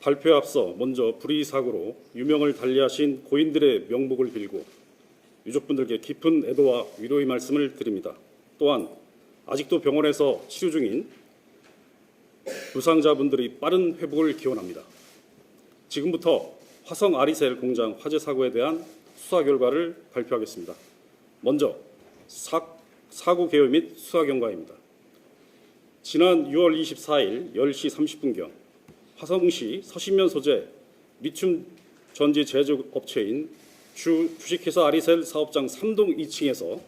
발표에 앞서 먼저 불의 사고로 유명을 달리하신 고인들의 명복을 빌고 유족분들께 깊은 애도와 위로의 말씀을 드립니다. 또한 아직도 병원에서 치료 중인 부상자분들의 빠른 회복을 기원합니다. 지금부터 화성 아리셀 공장 화재 사고에 대한 수사 결과를 발표하겠습니다. 먼저 사고 개요 및 수사 경과입니다. 지난 6월 24일 10시 30분경 화성시 서신면 소재 리튬 전지 제조업체인 주식회사 아리셀 사업장 3동 2층에서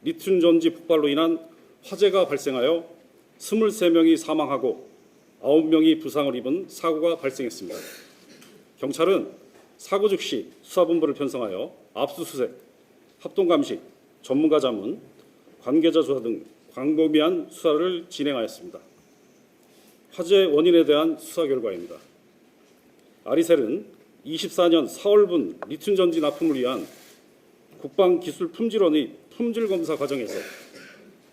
리튬 전지 폭발로 인한 화재가 발생하여 23명이 사망하고 9명이 부상을 입은 사고가 발생했습니다. 경찰은 사고 즉시 수사본부를 편성하여 압수수색, 합동감식, 전문가 자문, 관계자 조사 등 광범위한 수사를 진행하였습니다. 화재 원인에 대한 수사 결과입니다. 아리셀은 24년 4월분 리튬 전지 납품을 위한 국방기술품질원의 품질검사 과정에서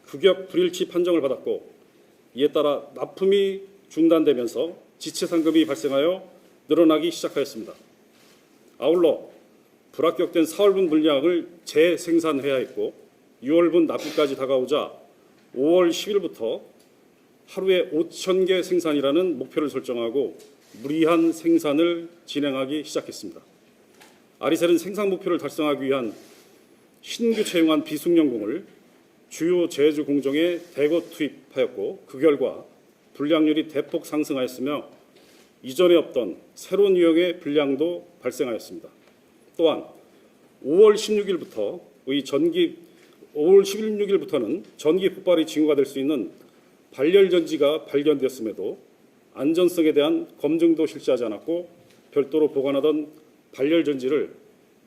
규격 불일치 판정을 받았고, 이에 따라 납품이 중단되면서 지체 상금이 발생하여 늘어나기 시작하였습니다. 아울러 불합격된 4월분 물량을 재생산해야 했고, 6월분 납기까지 다가오자 5월 10일부터 하루에 5,000개 생산이라는 목표를 설정하고 무리한 생산을 진행하기 시작했습니다. 아리셀은 생산 목표를 달성하기 위한 신규 채용한 비숙련공을 주요 제조 공정에 대거 투입하였고, 그 결과 불량률이 대폭 상승하였으며 이전에 없던 새로운 유형의 불량도 발생하였습니다. 또한 5월 16일부터는 전기 폭발의 징후가 될 수 있는 발열전지가 발견되었음에도 안전성에 대한 검증도 실시하지 않았고, 별도로 보관하던 발열전지를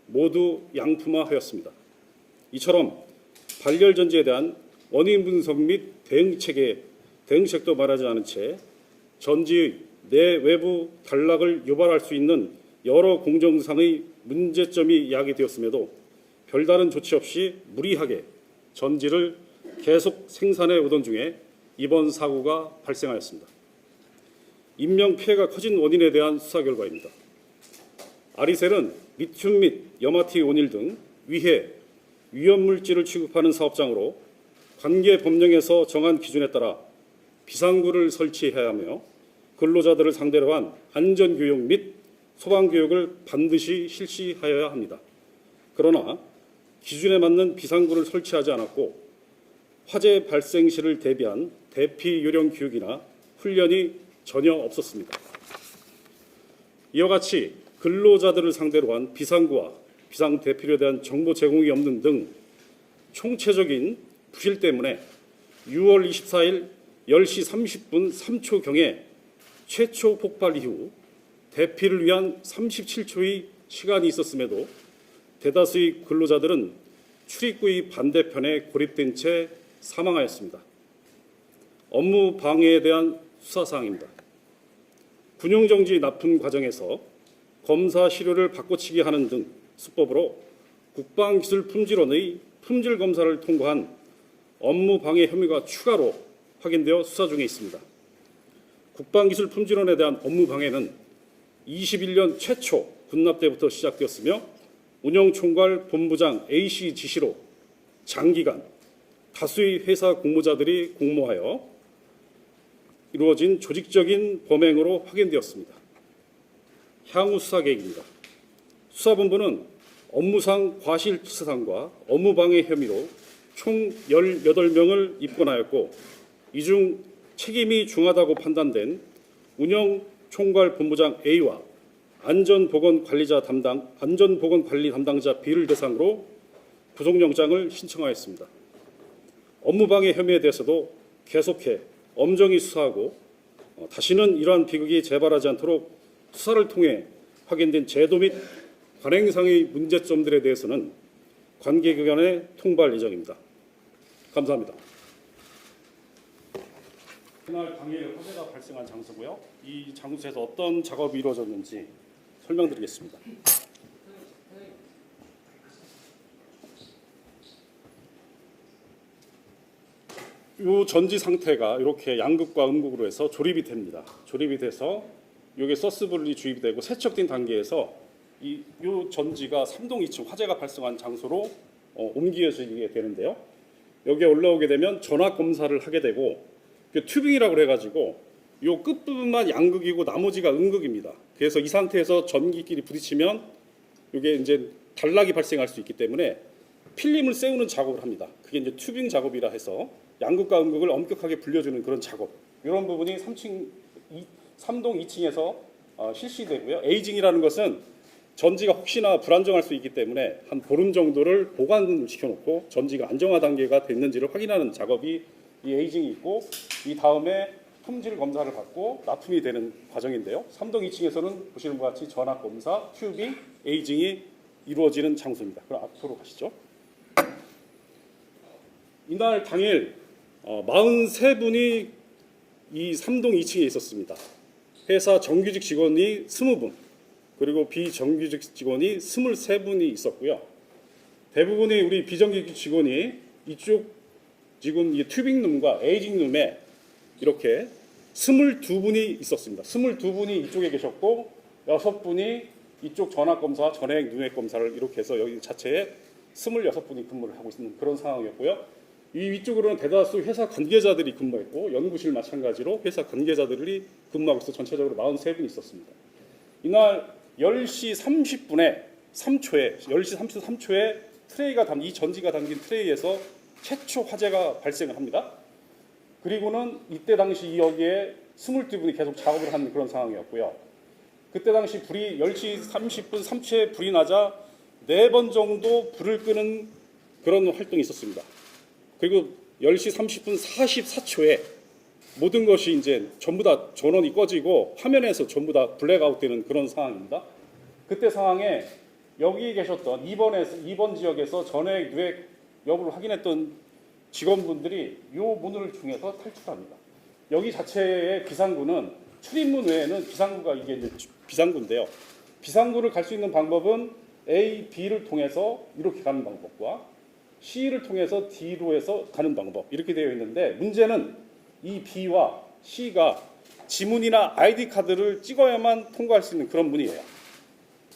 모두 양품화하였습니다. 이처럼 발열전지에 대한 원인 분석 및 대응책도 말하지 않은 채 전지의 내외부 단락을 유발할 수 있는 여러 공정상의 문제점이 야기되었음에도 별다른 조치 없이 무리하게 전지를 계속 생산해 오던 중에 이번 사고가 발생하였습니다. 인명피해가 커진 원인에 대한 수사 결과입니다. 아리셀은 리튬 및 염화티 온일 등 위해 위험물질을 취급하는 사업장으로 관계 법령에서 정한 기준에 따라 비상구를 설치해야 하며 근로자들을 상대로 한 안전교육 및 소방교육을 반드시 실시하여야 합니다. 그러나 기준에 맞는 비상구를 설치하지 않았고 화재 발생 시를 대비한 대피 요령 교육이나 훈련이 전혀 없었습니다. 이와 같이 근로자들을 상대로 한 비상구와 비상 대피에 대한 정보 제공이 없는 등 총체적인 부실 때문에 6월 24일 10시 30분 3초경에 최초 폭발 이후 대피를 위한 37초의 시간이 있었음에도 대다수의 근로자들은 출입구의 반대편에 고립된 채 사망하였습니다. 업무 방해에 대한 수사사항입니다. 군용정지 납품 과정에서 검사 시료를 바꿔치기 하는 등 수법으로 국방기술품질원의 품질검사를 통과한 업무 방해 혐의가 추가로 확인되어 수사 중에 있습니다. 국방기술품질원에 대한 업무 방해는 21년 최초 군납 때부터 시작되었으며 운영총괄 본부장 A씨 지시로 장기간 다수의 회사 공모자들이 공모하여 이루어진 조직적인 범행으로 확인되었습니다. 향후 수사 계획입니다. 수사본부는 업무상 과실치사상과 업무방해 혐의로 총 18명을 입건하였고, 이 중 책임이 중하다고 판단된 운영총괄본부장 A와 안전보건관리 담당자 B를 대상으로 구속영장을 신청하였습니다. 업무방해 혐의에 대해서도 계속해 엄정히 수사하고 다시는 이러한 비극이 재발하지 않도록 수사를 통해 확인된 제도 및 관행상의 문제점들에 대해서는 관계기관에 통보할 예정입니다. 감사합니다. 그날 당일 화재가 발생한 장소고요. 이 장소에서 어떤 작업이 이루어졌는지 설명드리겠습니다. 이 전지 상태가 이렇게 양극과 음극으로 해서 조립이 됩니다. 조립이 돼서 요게 서스블이 주입이 되고 세척된 단계에서 요 전지가 3동 2층 화재가 발생한 장소로 옮겨지게 되는데요. 여기에 올라오게 되면 전압 검사를 하게 되고 그 튜빙이라고 해가지고 요 끝부분만 양극이고 나머지가 음극입니다. 그래서 이 상태에서 전기끼리 부딪히면 이게 이제 단락이 발생할 수 있기 때문에 필름을 세우는 작업을 합니다. 그게 이제 튜빙 작업이라 해서 양극과 음극을 엄격하게 분려주는 그런 작업. 이런 부분이 3동 2층에서 실시되고요. 에이징이라는 것은 전지가 혹시나 불안정할 수 있기 때문에 한 보름 정도를 보관시켜놓고 전지가 안정화 단계가 됐는지를 확인하는 작업이 이 에이징이 있고, 이 다음에 품질 검사를 받고 납품이 되는 과정인데요. 3동 2층에서는 보시는 것 같이 전압 검사, 튜빙, 에이징이 이루어지는 장소입니다. 그럼 앞으로 가시죠. 이날 당일 43분이 이 3동 2층에 있었습니다. 회사 정규직 직원이 20분, 그리고 비정규직 직원이 23분이 있었고요. 대부분의 우리 비정규직 직원이 이쪽 지금 이 튜빙룸과 에이징룸에 이렇게 22분이 있었습니다. 22분이 이쪽에 계셨고 6분이 이쪽 전압검사, 전액 누액 검사를 이렇게 해서 여기 자체에 26분이 근무를 하고 있는 그런 상황이었고요. 이 위쪽으로는 대다수 회사 관계자들이 근무했고, 연구실 마찬가지로 회사 관계자들이 근무하고 있어 전체적으로 43분이 있었습니다. 이날 10시 30분에 3초에 10시 33초에 트레이가 이 전지가 담긴 트레이에서 최초 화재가 발생을 합니다. 그리고는 이때 당시 여기에 22분이 계속 작업을 하는 그런 상황이었고요. 그때 당시 불이 10시 30분 3초에 불이 나자 4번 정도 불을 끄는 그런 활동이 있었습니다. 그리고 10시 30분 44초에 모든 것이 이제 전부 다 전원이 꺼지고 화면에서 전부 다 블랙아웃 되는 그런 상황입니다. 그때 상황에 여기 계셨던 2번 지역에서 전액 누액 여부를 확인했던 직원분들이 이 문을 통해서 탈출합니다. 여기 자체의 비상구는 출입문 외에는 비상구가 이게 이제 비상구인데요. 비상구를 갈 수 있는 방법은 A, B를 통해서 이렇게 가는 방법과 C를 통해서 D로 해서 가는 방법 이렇게 되어 있는데, 문제는 이 B와 C가 지문이나 ID 카드를 찍어야만 통과할 수 있는 그런 문이에요.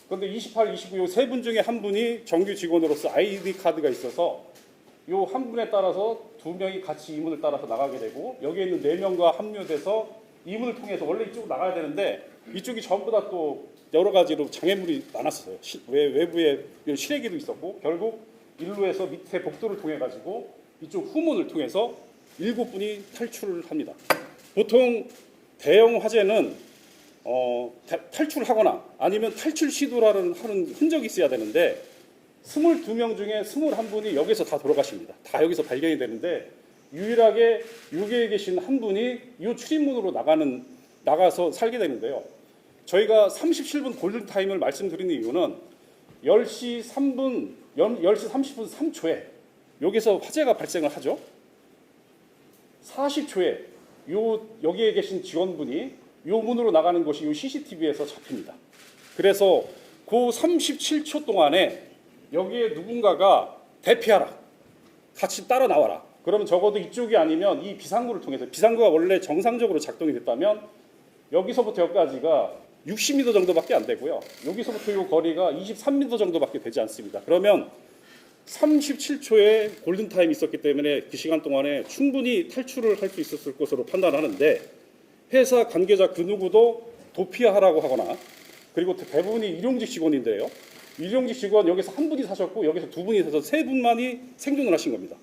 그런데 28, 29 세 분 중에 한 분이 정규 직원으로서 ID 카드가 있어서 이 한 분에 따라서 2명이 같이 이 문을 따라서 나가게 되고, 여기에 있는 4명과 합류돼서 이 문을 통해서 원래 이쪽으로 나가야 되는데 이쪽이 전부 다 또 여러 가지로 장애물이 많았어요. 외부에 실외기도 있었고, 결국 일로에서 밑에 복도를 통해 가지고 이쪽 후문을 통해서 7분이 탈출을 합니다. 보통 대형 화재는 탈출하거나 아니면 탈출 시도를 하는 흔적이 있어야 되는데 22명 중에 21분이 여기서 다 돌아가십니다. 다 여기서 발견이 되는데, 유일하게 여기에 계신 한 분이 이 출입문으로 나가서 살게 되는데요. 저희가 37분 골든타임을 말씀드리는 이유는 10시 30분 3초에 여기서 화재가 발생을 하죠. 40초에 여기에 계신 직원분이 이 문으로 나가는 것이 이 CCTV에서 잡힙니다. 그래서 그 37초 동안에 여기에 누군가가 대피하라, 같이 따라 나와라. 그러면 적어도 이쪽이 아니면 이 비상구를 통해서, 비상구가 원래 정상적으로 작동이 됐다면 여기서부터 여기까지가 60m 정도밖에 안 되고요. 여기서부터 이 거리가 23m 정도밖에 되지 않습니다. 그러면 37초의 골든타임이 있었기 때문에 그 시간 동안에 충분히 탈출을 할 수 있었을 것으로 판단하는데, 회사 관계자 그 누구도 도피하라고 하거나, 그리고 대부분이 일용직 직원인데요. 일용직 직원 여기서 한 분이 사셨고 여기서 2분이 사서 3분만이 생존을 하신 겁니다.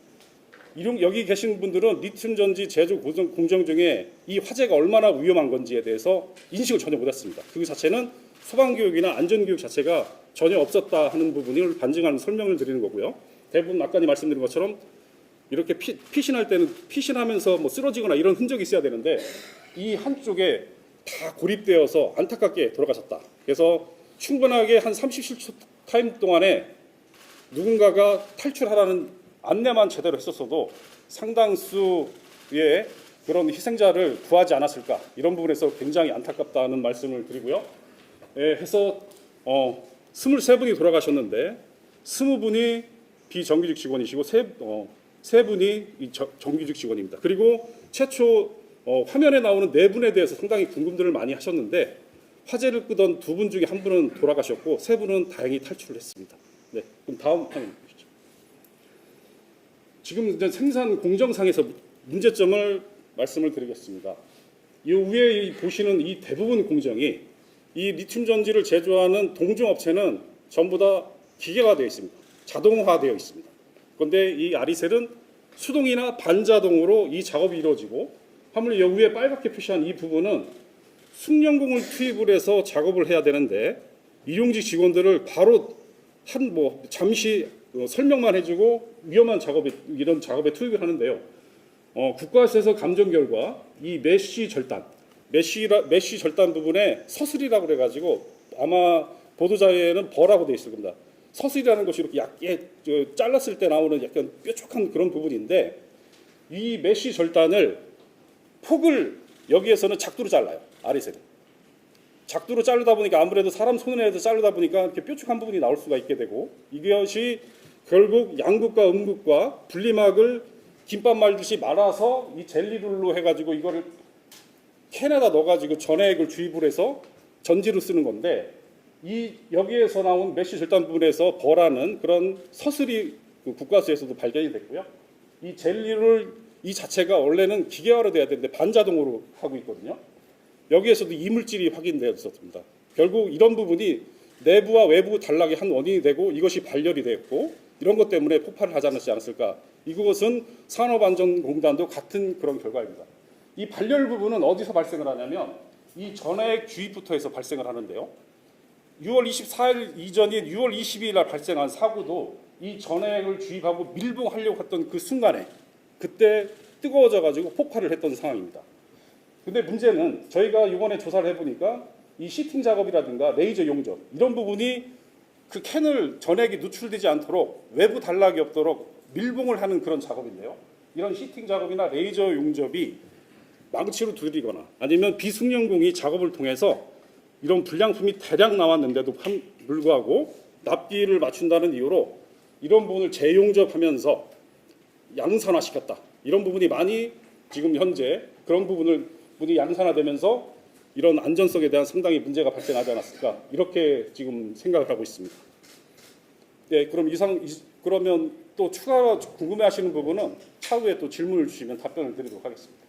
여기 계신 분들은 리튬 전지 제조 공정 중에 이 화재가 얼마나 위험한 건지에 대해서 인식을 전혀 못했습니다. 그 자체는 소방교육이나 안전교육 자체가 전혀 없었다 하는 부분을 반증하는 설명을 드리는 거고요. 대부분 아까 말씀드린 것처럼 이렇게 피신할 때는 피신하면서 뭐 쓰러지거나 이런 흔적이 있어야 되는데 이 한쪽에 다 고립되어서 안타깝게 돌아가셨다. 그래서 충분하게 한 37초 타임 동안에 누군가가 탈출하라는 안내만 제대로 했었어도 상당수의 그런 희생자를 구하지 않았을까, 이런 부분에서 굉장히 안타깝다는 말씀을 드리고요. 해서 23분이 돌아가셨는데 20분이 비정규직 직원이시고 3분이 정규직 직원입니다. 그리고 최초 화면에 나오는 4분에 대해서 상당히 궁금들을 많이 하셨는데 화재를 끄던 두 분 중에 한 분은 돌아가셨고 세 분은 다행히 탈출을 했습니다. 네, 그럼 다음 화면 보시죠. 지금 이제 생산 공정상에서 문제점을 말씀을 드리겠습니다. 이 위에 보시는 이 대부분 공정이 이 리튬 전지를 제조하는 동종업체는 전부 다 기계화 되어 있습니다. 자동화되어 있습니다. 그런데 이 아리셀은 수동이나 반자동으로 이 작업이 이루어지고 화물 여 위에 빨갛게 표시한 이 부분은 숙련공을 투입을 해서 작업을 해야 되는데 일용직 직원들을 바로 잠시 설명만 해주고 위험한 작업에 이런 작업에 투입을 하는데요. 국가에서 감정 결과 이 메쉬 절단 부분에 서슬이라고 그래가지고 아마 보도자료에는 버라고 되어 있을 겁니다. 서슬이라는 것이 이렇게 얇게 잘랐을 때 나오는 약간 뾰족한 그런 부분인데 이 메쉬 절단을 폭을 여기에서는 작두로 잘라요. 아리셀은 작두로 자르다 보니까 아무래도 사람 손으로 자르다 보니까 이렇게 뾰족한 부분이 나올 수가 있게 되고 이것이 결국 양극과 음극과 분리막을 김밥 말듯이 말아서 이 젤리룰로 해가지고 이거를 캔에다 넣어가지고 전해액을 주입을 해서 전지로 쓰는 건데 이 여기에서 나온 메쉬 절단 부분에서 버라는 그런 서슬이 국가수에서도 발견이 됐고요. 이 젤리를 이 자체가 원래는 기계화로 돼야 되는데 반자동으로 하고 있거든요. 여기에서도 이물질이 확인되었습니다. 결국 이런 부분이 내부와 외부 단락이 한 원인이 되고 이것이 발열이 되었고 이런 것 때문에 폭발을 하지 않았을까. 이것은 산업안전공단도 같은 그런 결과입니다. 이 발열 부분은 어디서 발생을 하냐면 이 전해액 주입부터 해서 발생을 하는데요. 6월 24일 이전인 6월 22일 날 발생한 사고도 이 전해액을 주입하고 밀봉하려고 했던 그 순간에 그때 뜨거워져 가지고 폭발을 했던 상황입니다. 근데 문제는 저희가 이번에 조사를 해보니까 이 시팅 작업이라든가 레이저 용접 이런 부분이 그 캔을 전액이 누출되지 않도록 외부 단락이 없도록 밀봉을 하는 그런 작업인데요. 이런 시팅 작업이나 레이저 용접이 망치로 두드리거나 아니면 비숙련공이 작업을 통해서 이런 불량품이 대량 나왔는데도 불구하고 납기를 맞춘다는 이유로 이런 부분을 재용접하면서 양산화시켰다. 이런 부분이 많이 지금 현재 그런 부분이 양산화되면서 이런 안전성에 대한 상당히 문제가 발생하지 않았을까 이렇게 지금 생각을 하고 있습니다. 네, 그러면 또 추가 궁금해하시는 부분은 차후에 또 질문을 주시면 답변을 드리도록 하겠습니다.